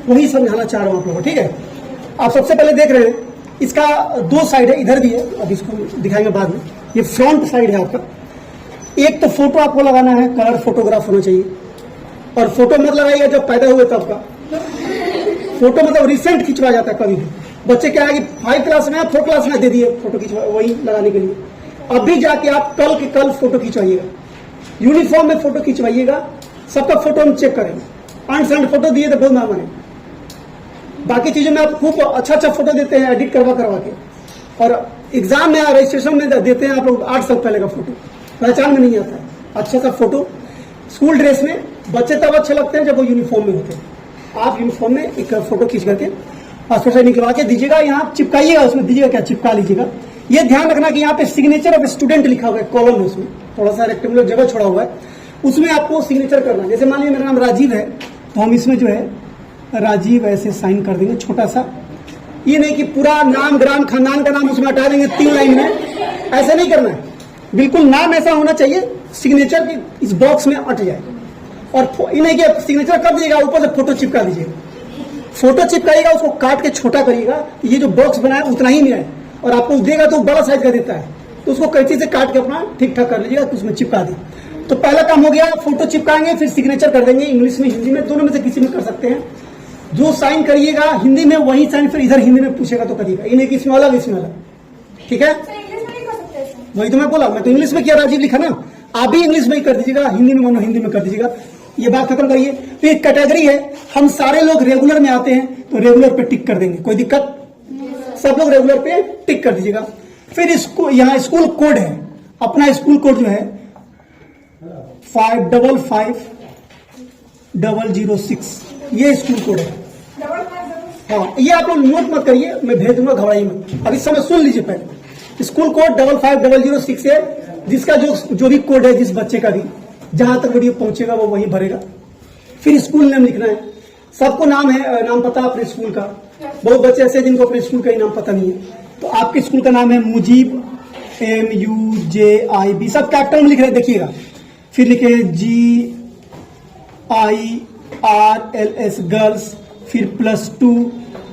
वही समझाना चाह रहा हूँ आप लोगों को, ठीक है। आप सबसे पहले देख रहे हैं इसका दो साइड है, इधर भी है, अब इसको दिखाएंगे बाद में। ये फ्रंट साइड है आपका। एक तो फोटो आपको लगाना है, कलर फोटोग्राफ होना चाहिए, और फोटो मत लगाइएगा जब पैदा हुए तब का फोटो, मतलब रिसेंट खिंचवा जाता है कभी भी। बच्चे क्या है कि 5 क्लास में 4 क्लास में दे दिए फोटो खिंचवा, वही लगाने के लिए। अभी जाके आप कल के कल फोटो खिंचवाइएगा, यूनिफॉर्म में फोटो खिंचवाइएगा, सबका फोटो हम चेक करेंगे। अनसेंड फोटो दिए तो बहुत ना माने। बाकी चीजों में आप खूब अच्छा फोटो देते हैं एडिट करवा के, और एग्जाम में रजिस्ट्रेशन में देते हैं आप लोग 8 साल पहले का फोटो, पहचान में नहीं आता है। अच्छा सा फोटो स्कूल ड्रेस में बच्चे तब अच्छे लगते हैं जब वो यूनिफॉर्म में होते हैं। आप यूनिफॉर्म में एक फोटो खींच करके पासपोर्ट साइज निकलवा के दीजिएगा, यहाँ चिपकाइएगा, उसमें दीजिएगा क्या, चिपका लीजिएगा। ये ध्यान रखना कि यहाँ पे सिग्नेचर ऑफ स्टूडेंट लिखा हुआ है, कॉलम है, उसमें थोड़ा सा रेक्टेंगुलर जगह छोड़ा हुआ है, उसमें आपको सिग्नेचर करना है। जैसे मान लीजिए मेरा नाम राजीव है, तो हम इसमें जो है राजीव ऐसे साइन कर देंगे छोटा सा। ये नहीं कि पूरा नाम, ग्राम, खानदान का नाम उसमें हटा देंगे 3 लाइन में, ऐसा नहीं करना है। बिल्कुल नाम ऐसा होना चाहिए, सिग्नेचर की इस बॉक्स में अट जाए। और ये नहीं कि सिग्नेचर कर दीजिएगा, ऊपर से फोटो चिपका दीजिएगा। फोटो चिपकाइएगा, उसको काट के छोटा करिएगा, ये जो बॉक्स बनाया उतना ही मिला है, और आपको देगा तो बड़ा साइज का देता है, तो उसको कैंची से काट के अपना ठीक ठाक कर लीजिएगा, तो उसमें चिपका दें। तो पहला काम हो गया, फोटो चिपकाएंगे, फिर सिग्नेचर कर देंगे। इंग्लिश में, हिंदी में, दोनों में से किसी में कर सकते हैं। जो साइन करिएगा हिंदी में वही साइन फिर इधर हिंदी में पूछेगा तो करिएगा, ये नहीं कि इसमें अलग इसमें अलग, ठीक है। वही तो मैं बोला, मैं तो इंग्लिश में किया, राजीव लिखा ना, आप भी इंग्लिश में ही कर दीजिएगा, हिंदी में मानो हिंदी में कर दीजिएगा। ये बात खत्म करिए। तो एक कैटेगरी है, हम सारे लोग रेगुलर में आते हैं तो रेगुलर पे टिक कर देंगे, कोई दिक्कत, सब लोग रेगुलर पे टिक कर दीजिएगा। फिर इसको यहाँ स्कूल कोड है, अपना स्कूल कोड जो है 555006, ये स्कूल कोड है। हाँ, ये आप लोग नोट मत करिए, मैं भेज दूंगा, घबराइए मत, अभी समय सुन लीजिए पहले। स्कूल कोड 555006 है, जिसका जो भी कोड है, जिस बच्चे का भी, जहां तक वीडियो पहुंचेगा वो वही भरेगा। फिर स्कूल नेम लिखना है, सबको नाम है, नाम पता अपने स्कूल का। बहुत बच्चे ऐसे जिनको अपने स्कूल का ही नाम पता नहीं है, तो आपके स्कूल का नाम है मुजीब, MUJIB, सब कैपिटल में लिख रहे हैं, देखिएगा। फिर लिखे GIRLS गर्ल्स, फिर +2,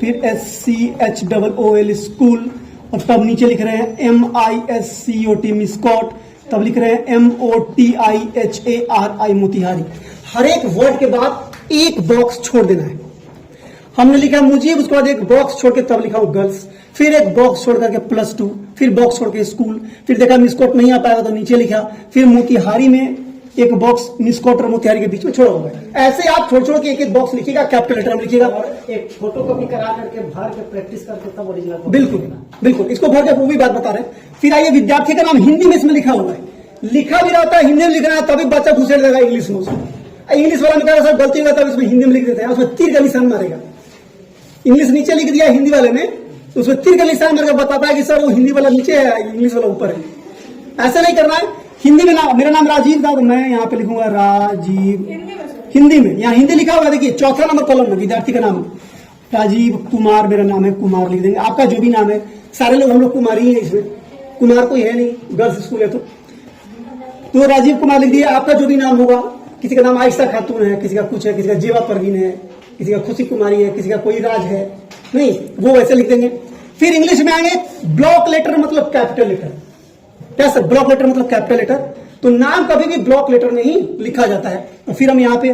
फिर SCHOOL स्कूल, और तब नीचे लिख रहे हैं MISCOT मिस्कॉट, तब लिख रहे हैं MOTIHARI मोतिहारी। हर एक वर्ड के बाद एक बॉक्स छोड़ देना है। हमने लिखा मुझे, उसके बाद एक बॉक्स छोड़ के तब लिखा हूं गर्ल्स, फिर एक बॉक्स छोड़ करके +2, फिर बॉक्स छोड़ के स्कूल, फिर देखा मिस्कॉट नहीं आ पाएगा तो नीचे लिखा, फिर मोतिहारी में एक बॉक्स मिस्कॉट और मोतिहारी के बीच में छोड़ा हुआ है। ऐसे आप छोड़ के एक बॉक्स लिखिएगा, कैपिटल लेटर में लिखिएगा, एक फोटो कॉपी करा करके भर के प्रैक्टिस करके तब ओरिजिनल। बिल्कुल इसको भर के वो भी बात बता रहे हैं। फिर आइए, विद्यार्थी का नाम हिंदी में इसमें लिखा हुआ है, लिखा भी रहता है हिंदी में लिखना है, तभी बच्चा घुसेड़ देगा इंग्लिश में। उसमें इंग्लिश वाला में कहा सर गलती होगा, तब इसमें हिंदी में लिख देते हैं, उसमें तीर का निशान मारेगा। इंग्लिश नीचे लिख दिया हिंदी वाले ने, तो उसमें तीर का निशान मार के बताता है कि सर वो हिंदी वाला नीचे है, इंग्लिश वाला ऊपर है। ऐसा नहीं करना है। हिंदी में नाम, मेरा नाम राजीव था तो मैं यहाँ पे लिखूंगा राजीव, हिंदी में, यहाँ हिंदी लिखा हुआ, देखिए 4था नंबर कॉलम में विद्यार्थी का नाम राजीव कुमार, मेरा नाम है कुमार लिख देंगे। आपका जो भी नाम है, सारे लोग हम लोग कुमारी ही है, इसमें कुमार कोई है नहीं, गर्ल्स स्कूल है तो राजीव कुमार लिख दिया। आपका जो भी नाम होगा, किसी का नाम आयशा खातून है, किसी का कुछ है, किसी का जेवा परवीन है, किसी का खुशी कुमारी है, किसी का कोई राज है, नहीं वो वैसे लिख देंगे। फिर इंग्लिश में आएंगे, ब्लॉक लेटर मतलब कैपिटल लेटर। क्या सर, ब्लॉक लेटर मतलब कैपिटल लेटर, तो नाम कभी भी ब्लॉक लेटर में ही लिखा जाता है। और फिर हम यहाँ पे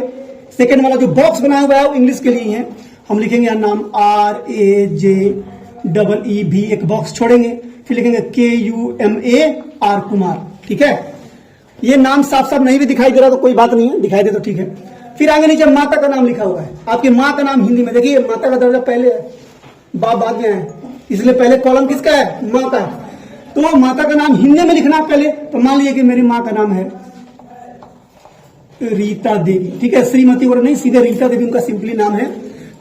सेकेंड वाला जो बॉक्स बनाया हुआ है वो इंग्लिश के लिए ही है, हम लिखेंगे यहाँ नाम RAJEEV, एक बॉक्स छोड़ेंगे, फिर लिखेंगे KUMAR कुमार, ठीक है। ये नाम साफ साफ नहीं भी दिखाई दे रहा तो कोई बात नहीं है, दिखाई दे तो ठीक है। फिर आगे नीचे माता का नाम लिखा हुआ है, आपकी माँ का नाम हिंदी में, देखिए माता का दर्जा पहले है, बाप बाद में है, इसलिए पहले कॉलम किसका है, माँ का है। तो माता का नाम हिंदी में लिखना पहले, तो मान लीजिए कि मेरी माँ का नाम है रीता देवी, ठीक है, श्रीमती और नहीं, सीधे रीता देवी उनका सिंपली नाम है,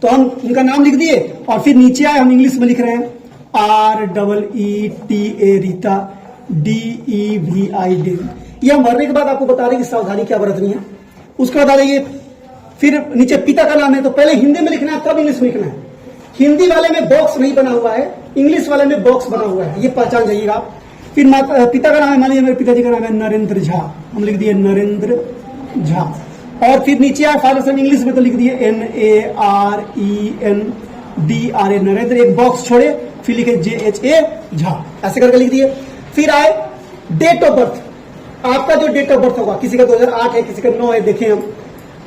तो हम उनका नाम लिख दिए। और फिर नीचे आए, हम इंग्लिश में लिख रहे हैं REETA रीता, DEVI देवी। ये हम भरने के बाद आपको बता रहे कि सावधानी क्या बरतनी है। उसके बाद आ जाइए, फिर नीचे पिता का नाम है, तो पहले हिंदी में लिखना है तब इंग्लिश में लिखना है। हिंदी वाले में बॉक्स नहीं बना हुआ है, इंग्लिश वाले में बॉक्स बना हुआ है, ये पहचान जाइएगा आप। फिर पिता का नाम है, मान लीजिए मेरे पिताजी का नाम है नरेंद्र झा, हम लिख दिए नरेंद्र झा। और फिर नीचे आए फादर नेम इंग्लिश में तो लिख दिए NARENDRA, नरेंद्र, एक बॉक्स छोड़े, फिर लिखे JHA झा, ऐसे करके लिख दिए। फिर आए डेट ऑफ बर्थ, आपका जो डेट ऑफ बर्थ होगा, किसी का 2008 है, किसी का 9 है, देखें हम,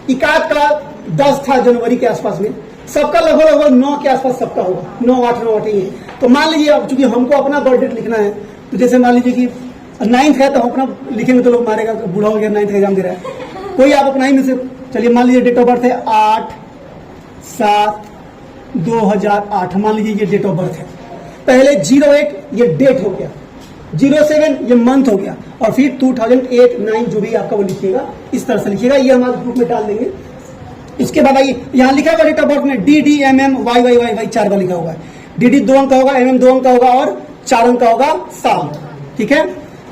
इकाद का 10 था जनवरी के आसपास में, सबका लगभग 9 के आसपास सबका होगा, 9/8 ही है। तो मान लीजिए अब चूंकि हमको अपना बर्थ डेट लिखना है, तो जैसे मान लीजिए कि 9 है तो हम अपना लिखेंगे तो लोग मारेगा, बूढ़ा हो गया 9 का एग्जाम दे रहा है, कोई आप अपना ही में से, चलिए मान लीजिए डेट ऑफ बर्थ है 8/7/2008, मान लीजिए ये डेट ऑफ बर्थ है। पहले 08 ये डेट हो गया, 07 ये मंथ हो गया, और फिर 2008-9 जो भी आपका वो लिखिएगा, इस तरह से लिखिएगा, ये हमारे ग्रुप में डाल देंगे। इसके बाद आइए, यहाँ लिखा हुआ डेट ऑफ बर्थ में DDMMYYY 4 बार लिखा हुआ है। DD 2 अंक का होगा, MM 2 अंक का होगा, और 4 अंक का होगा साल, ठीक है।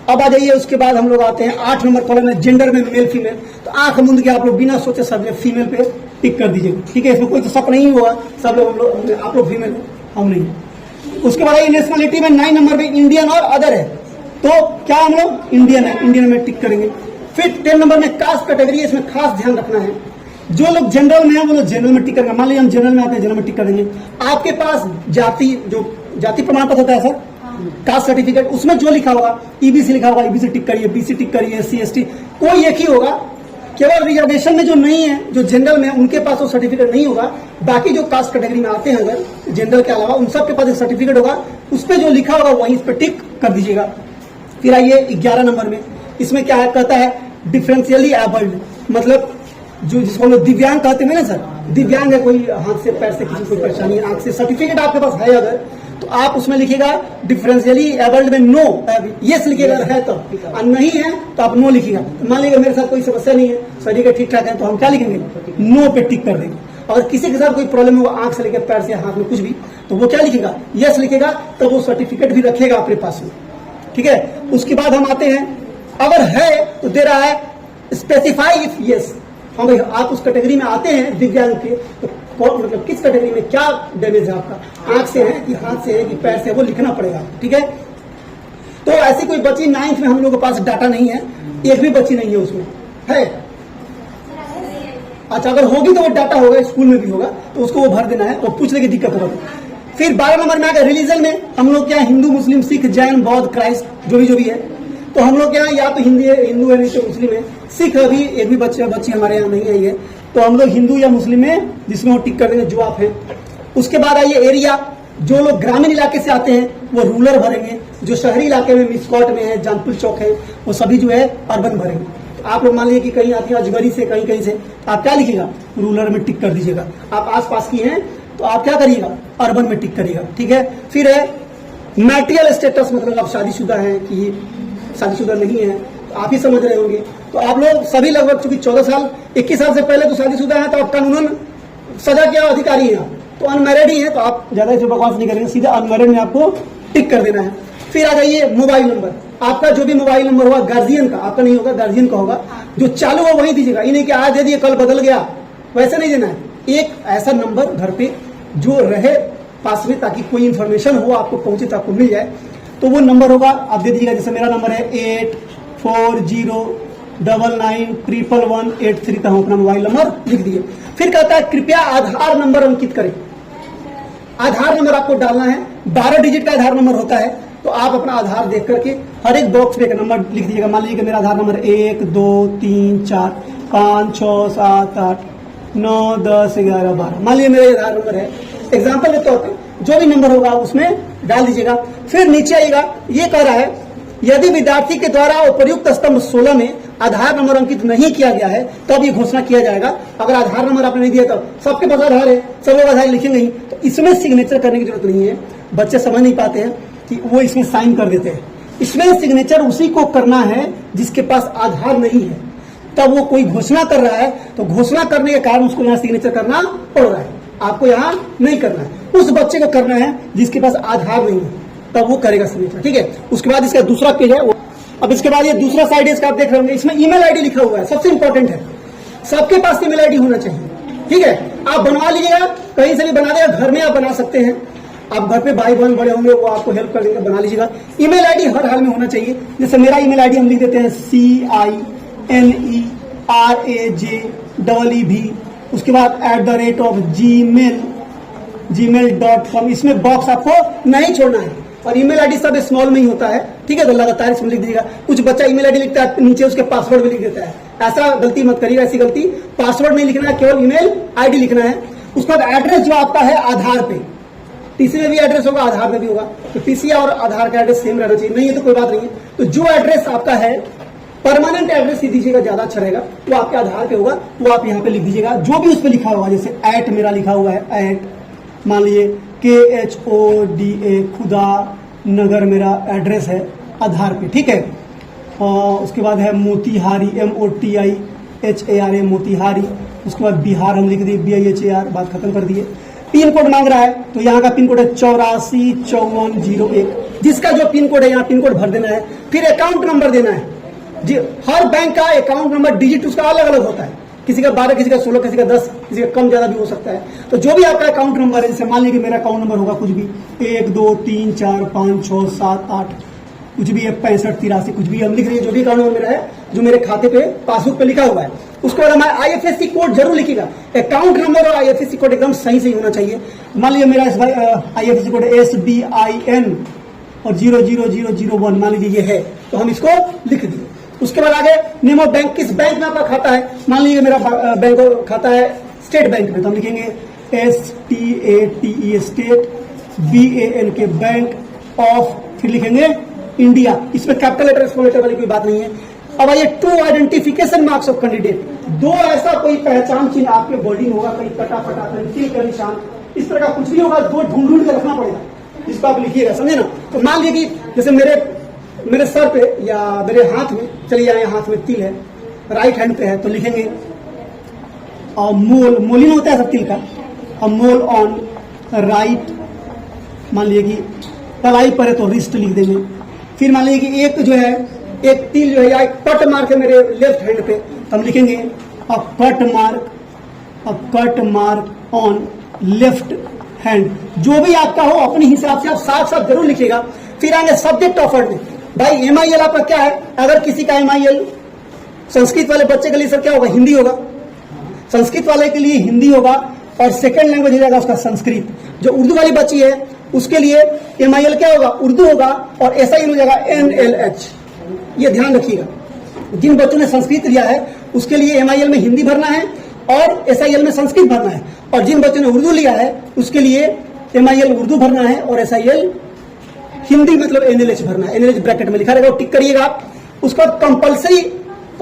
अब आ जाइए, उसके बाद हम लोग आते हैं 8 नंबर कॉलम में, जेंडर में मेल फीमेल। तो आंख मूंद के आप लोग बिना सोचे सब फीमेल पे टिक कर दीजिएगा, ठीक है, इसमें कोई तो शक नहीं हुआ, सब लोग आप लोग फीमेल है, हम नहीं। उसके बाद आइए नेशनलिटी में 9 नंबर में इंडियन और अदर है, तो क्या हम लोग इंडियन है, इंडियन में टिक करेंगे। फिर 10 नंबर में कास्ट कैटेगरी, इसमें खास ध्यान रखना है, जो लोग जनरल में है वो लोग जनरल में टिक करेंगे। मान लीजिए हम जनरल में आते हैं, जनरल में टिक कर देंगे। आपके पास जाति प्रमाण पत्र होता है सर, कास्ट सर्टिफिकेट, उसमें जो लिखा होगा EBC लिखा होगा, EBC टिक करिए, BC टिक करिए, SC ST कोई एक ही होगा। केवल रिजर्वेशन में जो नहीं है, जो जनरल में, उनके पास वो सर्टिफिकेट नहीं होगा। बाकी जो कास्ट कैटेगरी में आते हैं अगर जनरल के अलावा, उन सब के पास एक सर्टिफिकेट होगा, उस पर जो लिखा होगा वहीं इस पर टिक कर दीजिएगा। फिर आइए 11 नंबर में, इसमें क्या है, कहता है डिफरेंशियली एबल्ड, मतलब जो जिसको हम लोग दिव्यांग कहते हैं ना सर, दिव्यांग है, कोई हाथ से पैर से किसी को कोई परेशानी, आंख से, सर्टिफिकेट आपके पास है अगर, तो आप उसमें लिखिएगा डिफरेंशियली एबल्ड में नो, यस लिखिएगा है तो, और नहीं है तो आप नो लिखिएगा। तो मान लीजिए मेरे साथ कोई समस्या नहीं है, सर्टिफिकेट ठीक ठाक है, तो हम क्या लिखेंगे, नो पे टिक कर देंगे। और किसी के साथ कोई प्रॉब्लम होगा, आंख से लेकर पैर से, हाथ में कुछ भी, तो वो क्या लिखेगा, यस लिखेगा, तो वो सर्टिफिकेट भी रखेगा अपने पास में, ठीक है। उसके बाद हम आते हैं, अगर है तो दे रहा है स्पेसिफाई इफ यस, हाँ भाई आप उस कैटेगरी में आते हैं दिव्यांग के, तो कौन, मतलब किस कैटेगरी में क्या डैमेज है आपका, आंख से है कि हाथ से है कि पैर से, वो लिखना पड़ेगा, ठीक है। तो ऐसी कोई बच्ची 9th में हम लोगों के पास डाटा नहीं है, एक भी बच्ची नहीं है उसमें, है अच्छा, अगर होगी तो वो डाटा होगा, स्कूल में भी होगा, तो उसको वो भर देना है, वो पूछ लेगी दिक्कत होगा। फिर 12 नंबर में आ गया रिलीजन में, हम लोग क्या हिंदू, मुस्लिम, सिख, जैन, बौद्ध, क्राइस्ट, जो भी है, तो हम लोग यहाँ या तो हिंदू है, नहीं तो मुस्लिम है। सिख अभी एक भी बच्ची हमारे यहाँ नहीं आई है, तो हम लोग हिंदू या मुस्लिम में, जिसमें वो टिक कर देंगे जो आप हैं। उसके बाद आइए एरिया, जो लोग ग्रामीण इलाके से आते हैं वो रूरल भरेंगे, जो शहरी इलाके में मिसकॉट में है, जानपुर चौक है, वो सभी जो है अर्बन भरेंगे। आप लोग मान लीजिए कि कहीं आती है अजगरी से, कहीं से, आप क्या लिखिएगा, रूरल में टिक कर दीजिएगा। आप आसपास की हैं तो आप क्या करिएगा, अर्बन में टिक करिएगा, ठीक है। फिर है मैरिटल स्टेटस, मतलब आप शादीशुदा हैं कि शादीशुदा नहीं है, तो आप ही समझ रहे होंगे। तो आप लोग सभी लगभग चूंकि 14 साल 21 साल से पहले तो शादीशुदा हैं, तो आप कानूनन सजा के अधिकारी हैं, तो अनमैरिड ही हैं, तो आप ज्यादा इसे बकवास नहीं करेंगे, सीधा अनमैरिड में आपको टिक कर देना है। फिर आ जाइए मोबाइल नंबर, आपका जो भी मोबाइल नंबर होगा गार्जियन का, आपका नहीं होगा, गार्जियन का होगा, जो चालू हो वही दीजिएगा। ये नहीं कि आज दे दिए कल बदल गया, वैसे नहीं देना है। एक ऐसा नंबर घर पे जो रहे पास में, ताकि कोई इंफॉर्मेशन हो आपको पहुंचे तो आपको मिल जाए, तो वो नंबर होगा आप दे दीजिएगा। जैसे मेरा नंबर है 8409911183 का, हम अपना मोबाइल नंबर लिख दिए। फिर कहता है कृपया आधार नंबर अंकित करें। आधार नंबर आपको डालना है, 12 डिजिट का आधार नंबर होता है, तो आप अपना आधार देख करके हर एक बॉक्स में एक नंबर लिख दीजिएगा। मान लीजिए कि मेरा आधार नंबर 1 2 3 4 5 6 7 8 9 10 11 12, मान लीजिए मेरा आधार नंबर है, एग्जाम्पल के तौर पे जो भी नंबर होगा उसमें डाल दीजिएगा। फिर नीचे आइएगा, ये कह रहा है यदि विद्यार्थी के द्वारा उपयुक्त स्तंभ 16 में आधार नंबर अंकित नहीं किया गया है तब तो ये घोषणा किया जाएगा। अगर आधार नंबर आपने नहीं दिया तो सबके पास आधार है, सब लोग आधार लिखेंगे ही, तो इसमें सिग्नेचर करने की जरूरत नहीं है। बच्चे समझ नहीं पाते हैं कि वो इसमें साइन कर देते हैं। इसमें सिग्नेचर उसी को करना है जिसके पास आधार नहीं है। तब वो कोई घोषणा कर रहा है तो घोषणा करने के कारण उसको यहाँ सिग्नेचर करना पड़ रहा है, आपको यहाँ नहीं करना है। उस बच्चे को करना है जिसके पास आधार नहीं है, तब वो करेगा सिग्नेचर, ठीक है। उसके बाद इसका दूसरा पेज है, अब इसके बाद ये दूसरा साइड इसका आप देख रहे होंगे, इसमें ईमेल आईडी लिखा हुआ है, सबसे इंपॉर्टेंट है, सबके पास ईमेल आईडी होना चाहिए, ठीक है। आप बनवा लीजिएगा, कहीं से भी बना देगा, घर में आप बना सकते हैं, आप घर पे भाई बहन बड़े होंगे वो आपको हेल्प कर देंगे, बना लीजिएगा। ईमेल आईडी हर हाल में होना चाहिए। जैसे मेरा ईमेल आईडी हम लिख देते हैं EEV, उसके बाद @gmail.com, इसमें बॉक्स आपको नहीं छोड़ना है और ईमेल आईडी सब स्मॉल में ही होता है, ठीक है। तो लगातार इसमें लिख दीजिएगा। कुछ बच्चा ईमेल आईडी लिखता है, नीचे उसके पासवर्ड भी लिख देता है, ऐसा गलती मत करिएगा। ऐसी गलती, पासवर्ड नहीं लिखना है, केवल ईमेल आईडी लिखना है। उसके बाद एड्रेस जो आपका है आधार पे, टीसी में भी एड्रेस होगा, आधार में भी होगा, तो टीसी और आधार का एड्रेस सेम रहना चाहिए। नहीं है तो कोई बात नहीं है। तो जो एड्रेस आपका है परमानेंट एड्रेस ही दीजिएगा, ज्यादा अच्छा रहेगा। वो आपके आधार पे होगा, वो आप यहाँ पे लिख दीजिएगा। जो भी उस पर लिखा होगा, जैसे @ मेरा लिखा हुआ है, मान लीजिए KHODA खुदा नगर मेरा एड्रेस है आधार पे, ठीक है। और उसके बाद है मोतिहारी, MOTIHARA मोतिहारी। उसके बाद बिहार हम लिख दिए, BIHAR, बात खत्म कर दिए। पिन कोड मांग रहा है तो यहाँ का पिन कोड है 845401। जिसका जो पिन कोड है यहाँ पिन कोड भर देना है। फिर अकाउंट नंबर देना है जी। हर बैंक का अकाउंट नंबर डिजिट उसका अलग अलग होता है, किसी का 12, किसी का 16, किसी का 10, किसी का कम ज्यादा भी हो सकता है। तो जो भी आपका अकाउंट नंबर है, जैसे मान लीजिए मेरा अकाउंट नंबर होगा कुछ भी 1 2 3 4 5 6 7 8 कुछ भी है, 65 83 कुछ भी हम लिख रहे हैं। जो भी अकाउंट नंबर मेरा है, जो मेरे खाते पे पासबुक पे लिखा हुआ है, उसके बाद हमारा IFSC कोड जरूर लिखिएगा। अकाउंट नंबर और IFSC कोड एकदम सही होना चाहिए। मान लीजिए मेरा IFSC कोड SBIN और 00001, मान लीजिए ये है, तो हम इसको लिख दिए। उसके बाद आगे नेम ऑफ बैंक, किस बैंक में आपका खाता है। मान लीजिए मेरा बैंक खाता है स्टेट बैंक में, तो हम लिखेंगे STATE स्टेट, BAN के बैंक ऑफ, फिर लिखेंगे इंडिया। इसमें कैपिटल लेटर स्मॉल लेटर वाली कोई बात नहीं है। अब आइए to identification marks of candidate. दो ऐसा कोई पहचान चिन्ह आपके बॉडी में होगा, कहीं कटा फटा, कहीं तिल का निशान, इस तरह का कुछ भी होगा, दो ढूंढ के रखना पड़ेगा, जिसको आप लिखिएगा, समझे ना। तो मान लीजिए कि जैसे मेरे सर पे या मेरे हाथ में, चलिए यहाँ हाथ में तिल है, राइट हैंड पे है, तो लिखेंगे और मोलिन होता है सब तिल का, और मोल ऑन राइट, मान लीजिए कि कलाई पर है तो रिस्ट लिख देंगे। फिर मान लीजिए कि एक जो है, एक तिल जो है या एक कट मार्क है मेरे लेफ्ट हैंड पे, तो हम लिखेंगे अ cut mark on left hand. जो भी आपका हो अपने हिसाब से आप साफ साफ जरूर लिखिएगा। फिर आएंगे सब्जेक्ट ऑफर में। भाई MIL आपका क्या है। अगर किसी का MIL संस्कृत वाले बच्चे के लिए सर क्या होगा, हिंदी होगा। संस्कृत वाले के लिए हिंदी होगा और सेकेंड लैंग्वेज हो जाएगा उसका संस्कृत। जो उर्दू वाली बच्ची है उसके लिए MIL क्या होगा, उर्दू होगा, और SIL हो जाएगा NLH। ये ध्यान रखिएगा। जिन बच्चों ने संस्कृत लिया है उसके लिए MIL में हिंदी भरना है और SIL में संस्कृत भरना है, और जिन बच्चों ने उर्दू लिया है उसके लिए MIL उर्दू भरना है और SIL हिंदी मतलब NLH भरना है। NLH ब्रैकेट में लिखा रहेगा, टिक करिएगा। उसके बाद कंपल्सरी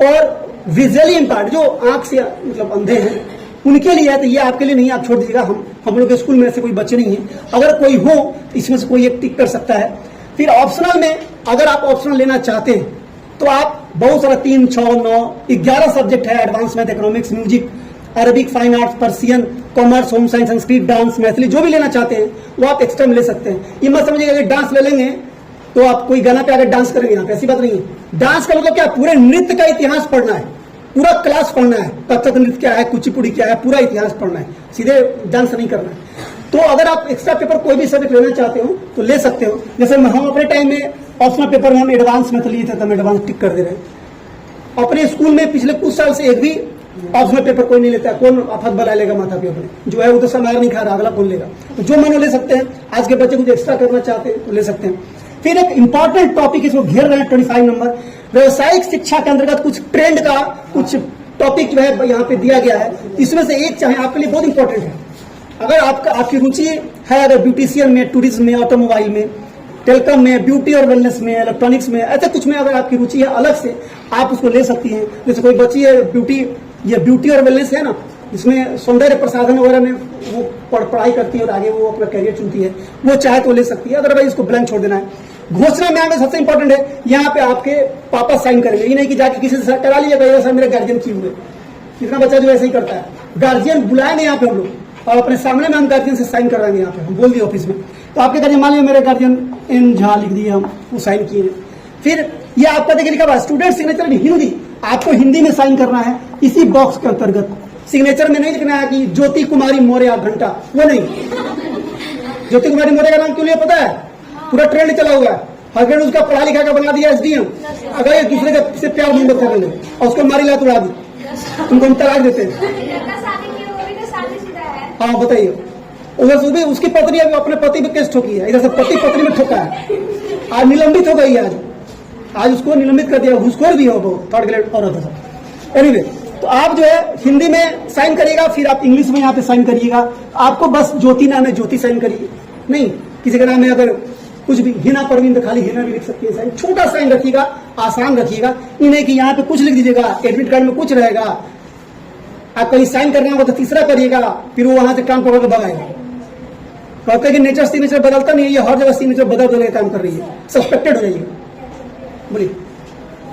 और विजुअली इम्पायर्ड, जो आंख से मतलब अंधे हैं उनके लिए है, तो ये आपके लिए नहीं, आप छोड़ दीजिएगा। हम लोग के स्कूल में ऐसे कोई बच्चे नहीं हैं। अगर कोई हो इसमें से कोई एक टिक कर सकता है। फिर ऑप्शनल में अगर आप ऑप्शनल लेना चाहते हैं तो आप बहुत सारा 3, 6, 9, 11 सब्जेक्ट है। Advance math, economics, music, Arabic, fine arts, Persian, commerce, home science, Sanskrit, dance, Maithili, जो भी लेना चाहते हैं वो आप एक्स्ट्रा में ले सकते हैं। ये मत समझिएगा कि डांस ले लेंगे तो आप कोई गाना पे आकर डांस करेंगे, यहाँ पे ऐसी बात नहीं है। डांस का मतलब क्या, पूरे नृत्य का इतिहास पढ़ना है, पूरा क्लास पढ़ना है। कथक नृत्य क्या है, कुचिपुड़ी क्या है, पूरा इतिहास पढ़ना है, सीधे डांस नहीं करना है। तो अगर आप एक्स्ट्रा पेपर कोई भी सब्जेक्ट लेना चाहते हो तो ले सकते हो। जैसे हम अपने टाइम में ऑप्शनल पेपर में हम एडवांस में तो लिए थे, तो हम एडवांस टिक कर दे रहे हैं। अपने स्कूल में पिछले कुछ साल से एक भी ऑप्शनल पेपर कोई नहीं लेता है। कौन आफत बना लेगा माथा पे अपने, जो है वो तो समार नहीं खा रहा, अगला कौन लेगा। तो जो मन ले सकते हैं। आज के बच्चे कुछ एक्स्ट्रा करना चाहते हैं तो ले सकते हैं। फिर एक इंपॉर्टेंट टॉपिक इसको घेर रहे हैं 25 नंबर, व्यवसायिक शिक्षा के अंतर्गत कुछ ट्रेंड का कुछ टॉपिक जो है यहाँ पे दिया गया है। इसमें से एक चाहे आपके लिए बहुत इंपॉर्टेंट है। अगर आपकी रुचि है, अगर ब्यूटिशियन में, टूरिज्म में, ऑटोमोबाइल में, टेलीकॉम में, ब्यूटी और वेलनेस में, इलेक्ट्रॉनिक्स में, ऐसे कुछ में अगर आपकी रुचि है अलग से, आप उसको ले सकती हैं। जैसे कोई बच्ची है ब्यूटी और वेलनेस है ना, इसमें सौंदर्य प्रसाधन वगैरह में वो पढ़ाई करती है और आगे वो अपना करियर चुनती है, वो चाहे तो ले सकती है, अदरवाइज इसको ब्लैंक छोड़ देना है। घोषणा में आगे सबसे इंपॉर्टेंट है, यहाँ पे आपके पापा साइन करेंगे। ये नहीं कि जाके किसी से करा लिया सर मेरे गार्जियन किए हुए। कितना बच्चा जो ऐसे ही करता है, गार्जियन बुलाए नहीं यहाँ पे हम लोग, और अपने सामने में हम गार्जियन से साइन करवाएंगे। यहाँ पे हम बोल दिए ऑफिस में, तो आपके गार्जियन, मान लीजिए मेरे गार्जियन एन झा लिख दिए, हम वो साइन किए। फिर ये आपका देखिए लिखा हुआ स्टूडेंट सिग्नेचर इन हिंदी, आपको हिंदी में साइन करना है इसी बॉक्स के अंतर्गत। सिग्नेचर में नहीं लिखना है कि ज्योति कुमारी मौर्य घंटा, वो नहीं। ज्योति कुमारी मौर्य का नाम क्यों लिया पता है, पूरा ट्रेंड चला हुआ है। हस्बैंड उसका पढ़ा लिखा का बना दिया SDM, अगर ये दूसरे से प्यार मोहब्बत कर लेंगे और उसको मारी लात उड़ा दी, तुमको हम तलाक देते हैं। जितना शादी की वो भी तो शादीशुदा है। हाँ बताइए, उधर से भी उसकी पत्नी अभी अपने पति पे केस ठोकी है, इधर से पति पत्नी में ठोका है, आज निलंबित हो गई है। आज उसको निलंबित कर दिया, घूसखोर भी हो वो, थर्ड ग्रेड औरत है। एनीवे, तो आप जो है हिंदी में साइन करिएगा, फिर आप इंग्लिश में यहाँ पे साइन करिएगा। आपको बस ज्योति नाम है, ज्योति साइन करिए, नहीं किसी का नाम है अगर कुछ भी हिना परवीन तो खाली हिना भी लिख सकती है। साइन छोटा साइन रखिएगा, आसान रखिएगा, इन्हें कि यहाँ पे कुछ लिख दीजिएगा, एडमिट कार्ड में कुछ रहेगा। आप कहीं साइन करना होगा तो तीसरा करिएगा, फिर वो वहां से काम पकड़ के भगाएगा। कहते हैं कि नेचर सिग्नेचर बदलता नहीं है, ये हर जगह सिग्नेचर बदल बदल के काम कर रही है, सस्पेक्टेड हो जाइए। बोलिए,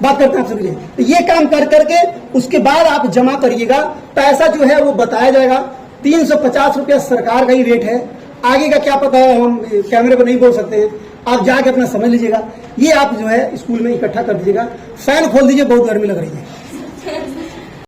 बात करते हैं आपसे। तो ये काम कर करके उसके बाद आप जमा करिएगा, पैसा जो है वो बताया जाएगा। 350 रुपया सरकार का ही रेट है, आगे का क्या पता है, हम कैमरे पर नहीं बोल सकते हैं। आप जाके अपना समझ लीजिएगा। ये आप जो है स्कूल में इकट्ठा कर दीजिएगा। फैन खोल दीजिए, बहुत गर्मी लग रही है।